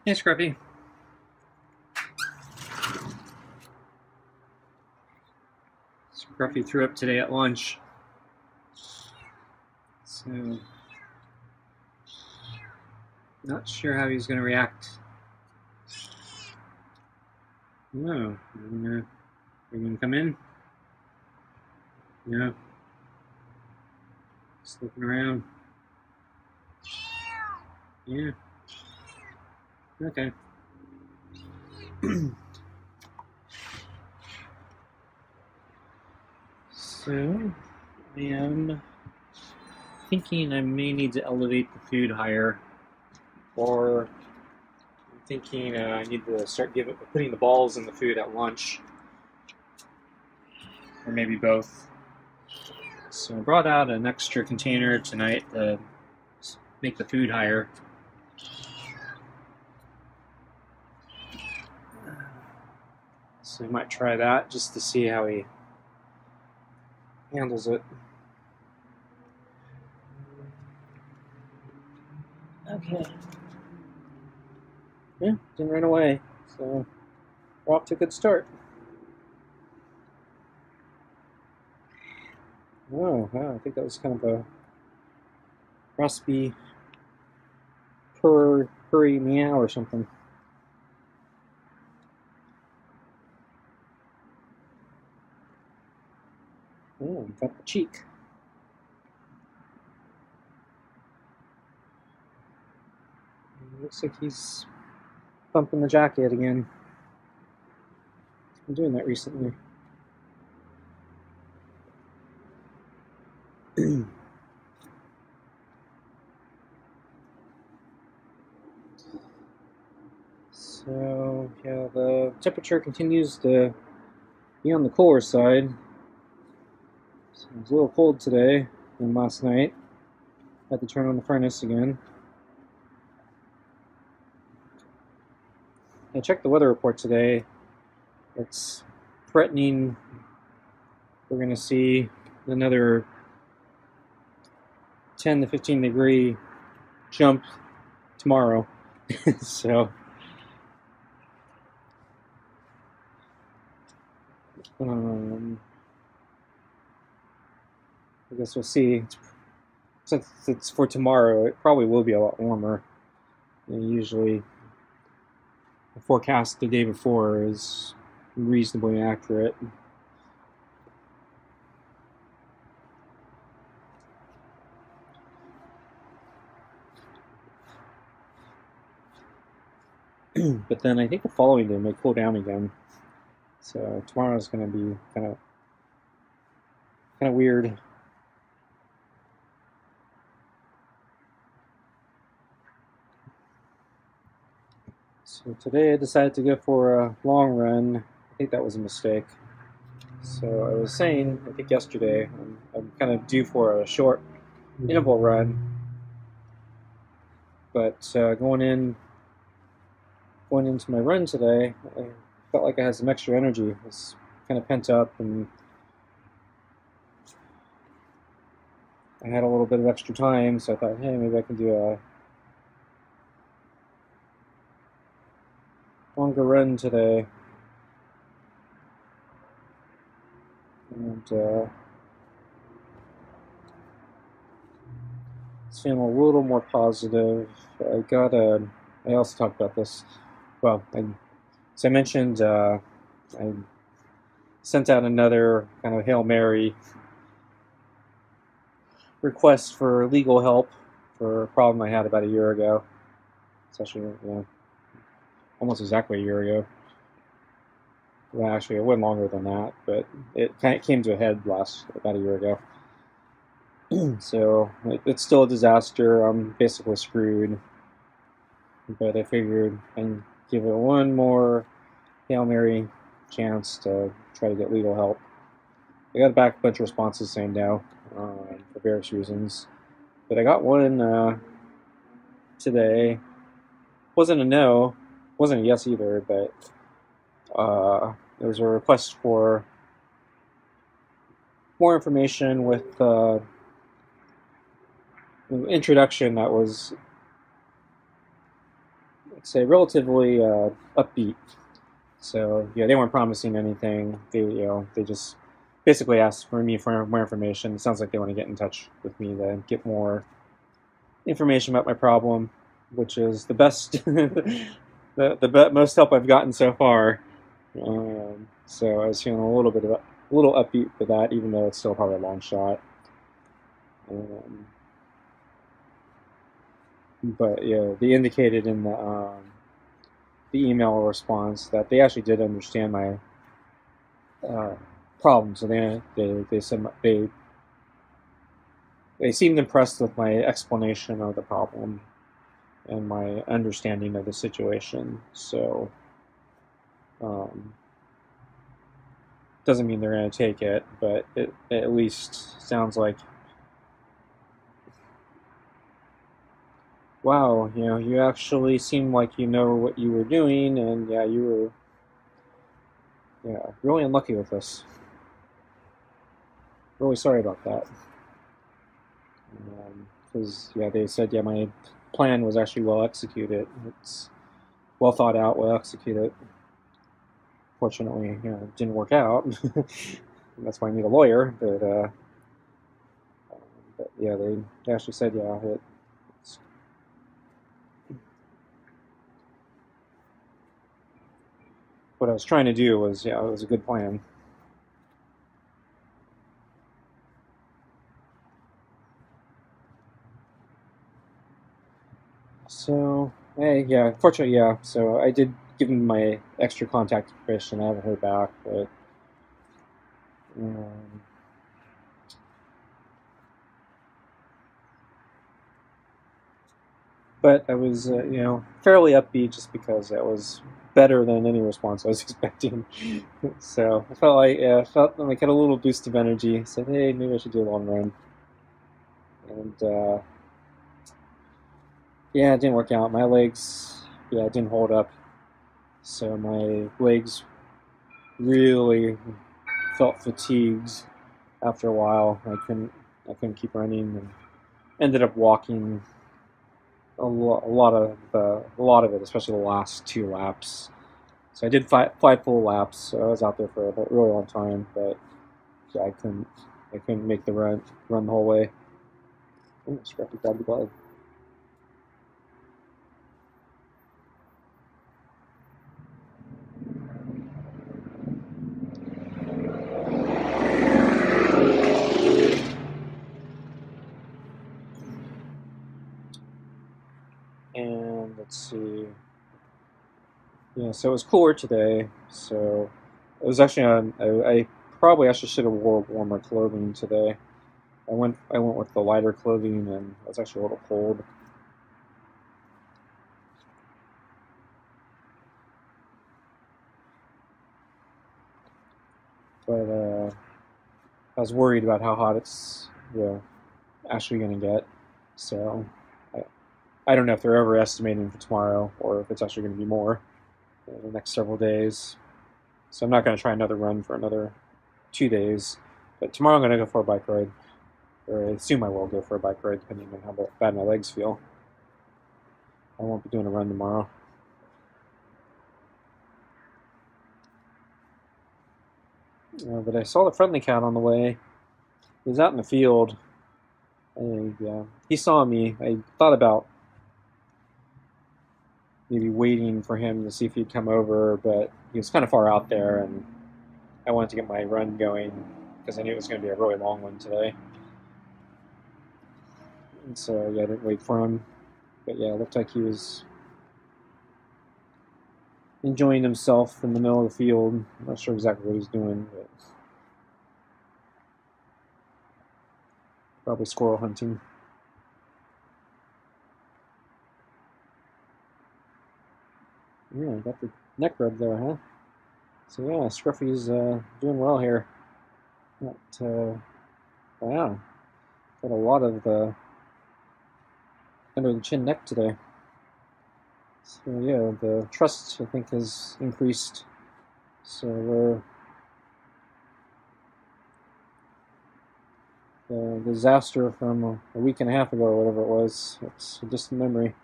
Hey, Scruffy. Scruffy threw up today at lunch, so not sure how he's going to react. No, are you going to come in? No, just looking around. Yeah, okay. So, I am thinking I may need to elevate the food higher, or I'm thinking I need to start putting the balls in the food at lunch, or maybe both. So I brought out an extra container tonight to make the food higher. So we might try that just to see how he handles it. Okay. Yeah, didn't run away, so we're off to a good start. Oh, wow, I think that was kind of a raspy purry meow or something. Oh, got the cheek. Looks like he's bumping the jacket again. He's been doing that recently. So, yeah, the temperature continues to be on the cooler side. So it was a little cold today and last night. Had to turn on the furnace again. I checked the weather report today. It's threatening. We're going to see another 10 to 15 degree jump tomorrow. So, I guess we'll see. Since it's for tomorrow, it probably will be a lot warmer. Usually, the forecast the day before is reasonably accurate. But then I think the following day may cool down again. So tomorrow's going to be kind of weird. So today I decided to go for a long run. I think that was a mistake. So I was saying, I think yesterday, I'm kind of due for a short interval run. But going into my run today, I felt like I had some extra energy. I was kind of pent up, and I had a little bit of extra time, so I thought, hey, maybe I can do a longer run today. And it's feeling a little more positive. I also talked about this. Well, so I mentioned I sent out another kind of Hail Mary request for legal help for a problem I had about a year ago. It's actually, almost exactly a year ago. Well, actually, it went longer than that, but it kind of came to a head about a year ago. So it's still a disaster. I'm basically screwed. But I figured I'd give it one more Hail Mary chance to try to get legal help. I got back a bunch of responses saying no for various reasons. But I got one today. Wasn't a no, wasn't a yes either, but there was a request for more information with an introduction that was I'd say, relatively upbeat. So yeah, they weren't promising anything. They just basically asked for me for more information. It sounds like they want to get in touch with me to get more information about my problem, which is the best, most help I've gotten so far. So I was feeling a little upbeat for that, even though it's still probably a long shot. But yeah, they indicated in the email response that they actually did understand my uh, problem. So they said they seemed impressed with my explanation of the problem and my understanding of the situation. So um, doesn't mean they're going to take it, but it at least sounds like, wow, you actually seem like you know what you were doing, and yeah, you were really unlucky with this. Really sorry about that. Because yeah, they said yeah, my plan was actually well executed. It's well thought out, well executed. Fortunately, it didn't work out. That's why I need a lawyer. But yeah, they actually said yeah, it's, what I was trying to do was yeah, it was a good plan. So hey, yeah, unfortunately, yeah. So I did give him my extra contact information. I haven't heard back, um, but I was fairly upbeat just because it was better than any response I was expecting. So I felt like I had a little boost of energy. I said, hey, maybe I should do a long run, and yeah, it didn't work out. My legs, yeah, didn't hold up. So my legs really felt fatigued after a while. I couldn't keep running, and ended up walking a lot of it, especially the last 2 laps. So I did five full laps. So I was out there for a really long time, but yeah, I couldn't make the run the whole way. Oh, Scruffy grabbed the glove. And let's see. Yeah, so it was cooler today. So it was actually on. I probably actually should have wore warmer clothing today. I went with the lighter clothing, and it was actually a little cold. But I was worried about how hot it's actually going to get. So I, I don't know if they're overestimating for tomorrow or if it's actually going to be more in the next several days. So I'm not going to try another run for another 2 days. But tomorrow I'm going to go for a bike ride. Or I assume I will go for a bike ride depending on how bad my legs feel. I won't be doing a run tomorrow. But I saw the friendly cat on the way. He was out in the field. And he saw me. I thought about maybe waiting for him to see if he'd come over, but he was kind of far out there, and I wanted to get my run going because I knew it was going to be a really long one today. And so yeah, I didn't wait for him. But yeah, it looked like he was enjoying himself in the middle of the field. I'm not sure exactly what he's doing, but probably squirrel hunting. Yeah, got the neck rub there, huh? So yeah, Scruffy's doing well here. Got, wow, got a lot of the under the chin neck today. So yeah, the trust I think has increased. So the disaster from a week and a half ago, or whatever it was, it's a distant memory.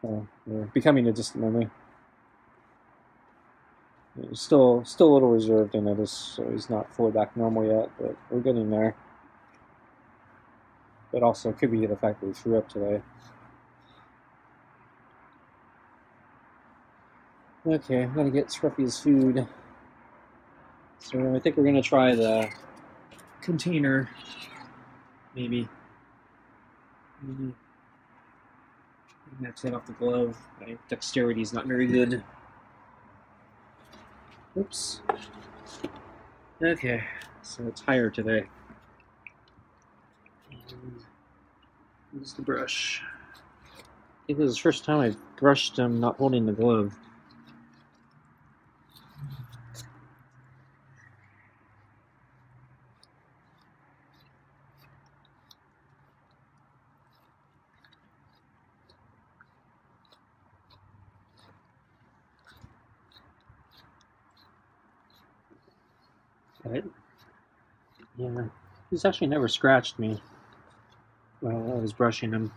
We're becoming a distant memory. He's still a little reserved in it, so he's not fully back normal yet, but we're getting there. But also, it could be the fact that he threw up today. Okay, I'm gonna get Scruffy's food. So I think we're gonna try the container, maybe. I'm gonna have to take off the glove. My dexterity is not very good. Oops. Okay, so it's higher today. Use the brush. I think this is the first time I've brushed him not holding the glove. Right? Yeah, he's actually never scratched me while I was brushing him.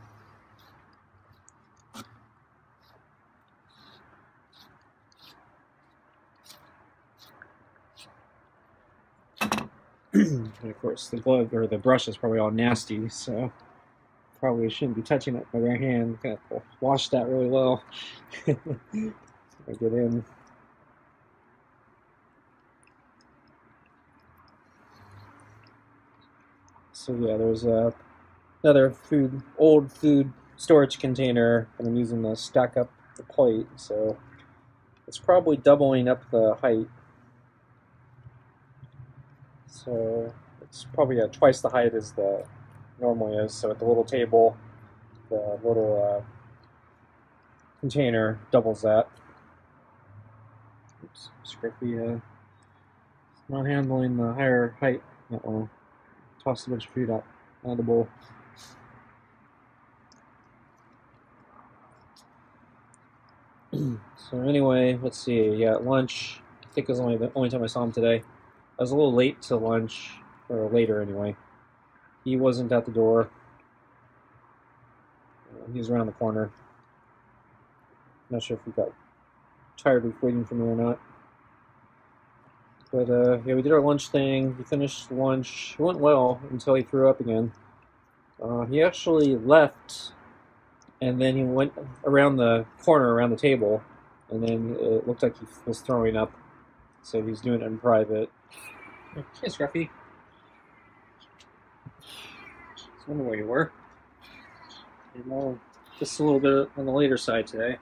And of course, the glove or the brush is probably all nasty, so probably shouldn't be touching it with my right hand. Gotta wash that really well. I get in. So yeah, there's another old food storage container, and I'm using to stack up the plate. So it's probably doubling up the height. So it's probably twice the height as the normally is. So at the little table, the little container doubles that. Oops, Scruffy not handling the higher height that well. Toss a bunch of food out of the bowl. So anyway, let's see. Yeah, at lunch. I think it was only the only time I saw him today. I was a little late to lunch, or later anyway. He wasn't at the door. He was around the corner. Not sure if he got tired of waiting for me or not. But yeah, we did our lunch thing. We finished lunch. It went well until he threw up again. He actually left, and then he went around the corner, around the table, and then it looked like he was throwing up. So he's doing it in private. Hey, Scruffy. Just wonder where you were. Well, just a little bit on the later side today.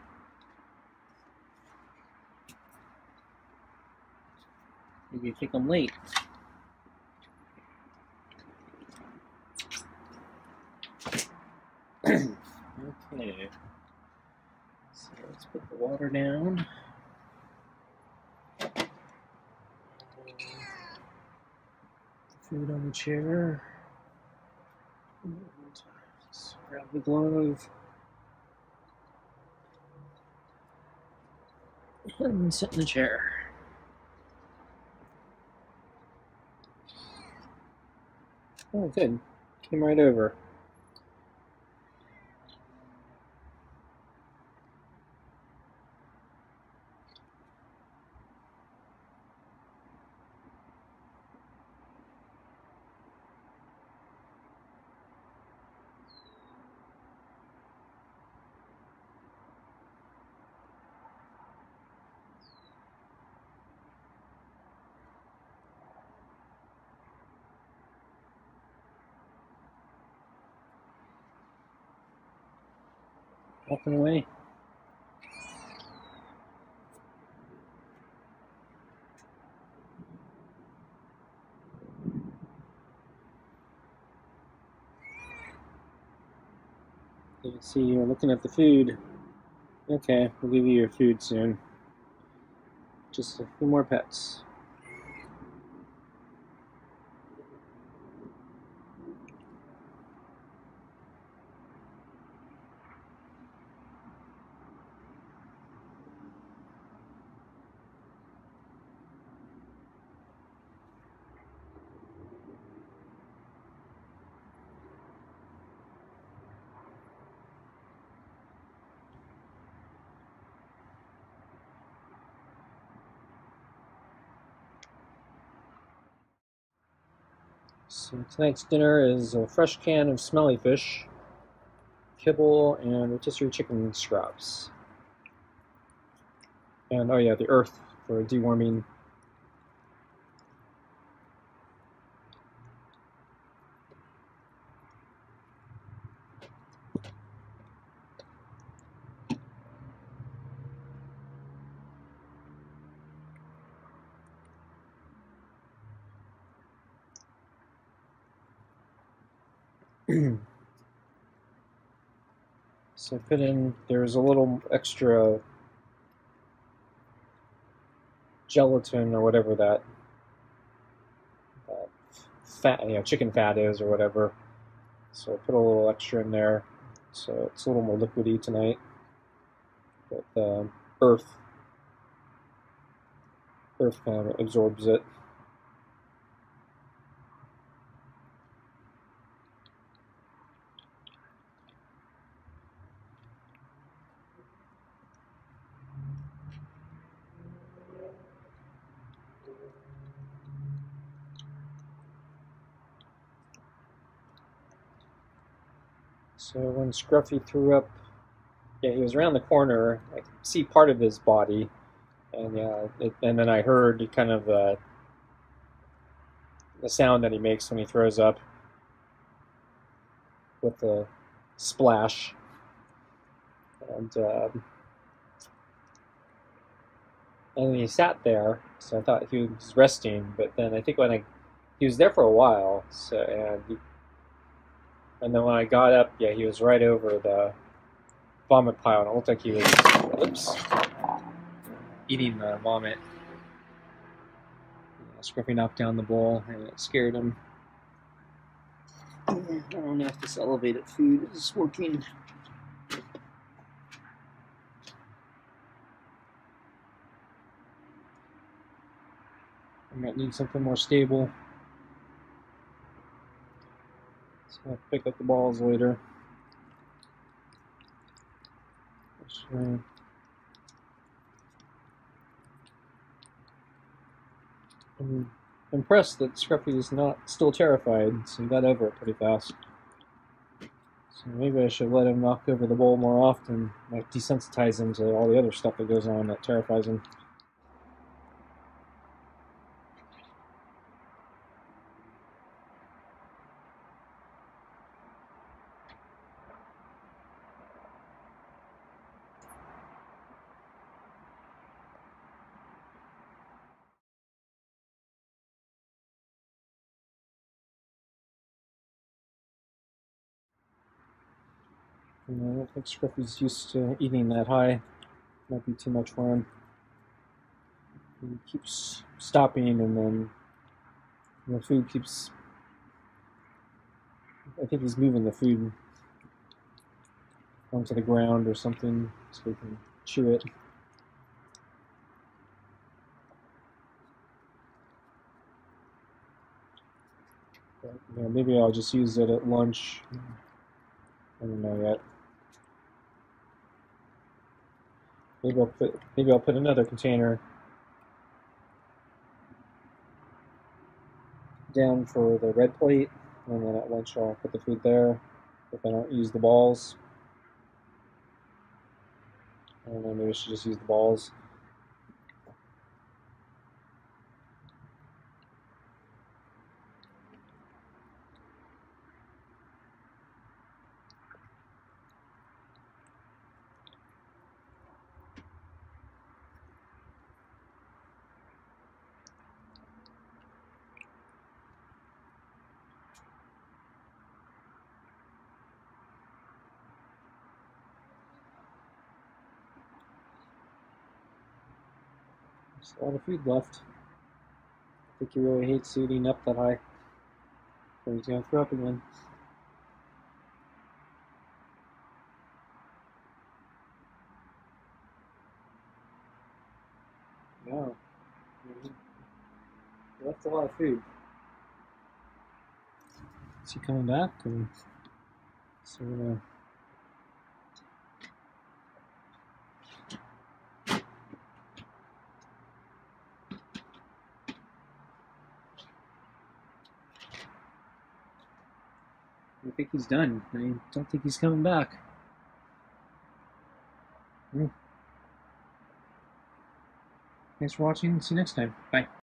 Maybe you think I'm late. Okay. So let's put the water down. Food on the chair. Let's grab the glove. And sit in the chair. Oh, good. Came right over. Walking away. You can see you're looking at the food. Okay, we'll give you your food soon. Just a few more pets. So tonight's dinner is a fresh can of smelly fish, kibble, and rotisserie chicken scraps. And oh yeah, the earth for deworming. So I put in, there's a little extra gelatin or whatever that fat, chicken fat is or whatever. So I put a little extra in there, so it's a little more liquidy tonight. But earth kind of absorbs it. So when Scruffy threw up, yeah, he was around the corner. I could see part of his body, and yeah, and then I heard kind of the sound that he makes when he throws up with the splash, and he sat there. So I thought he was resting, but then I think he was there for a while. So and then when I got up, yeah, he was right over the vomit pile, and it looked like he was, eating the vomit. Scruffy knocked down the bowl, and it scared him. I don't know if this elevated food is working. I might need something more stable. So I'll pick up the balls later. I'm impressed that Scruffy is not still terrified, so he got over it pretty fast. So maybe I should let him knock over the bowl more often. Might desensitize him to all the other stuff that goes on that terrifies him. I don't think Scruffy's used to eating that high. Might be too much for him. He keeps stopping, and then the food keeps. I think he's moving the food onto the ground or something so he can chew it. But, maybe I'll just use it at lunch. I don't know yet. Maybe I'll put another container down for the red plate, and then at lunch I'll put the food there if I don't use the balls. I don't know, maybe I should just use the balls. There's a lot of food left. I think he really hates eating up that high. So he's gonna throw up again. No. He left a lot of food. Is he coming back? Or so we're gonna. I think he's done. I don't think he's coming back. Thanks for watching. See you next time. Bye.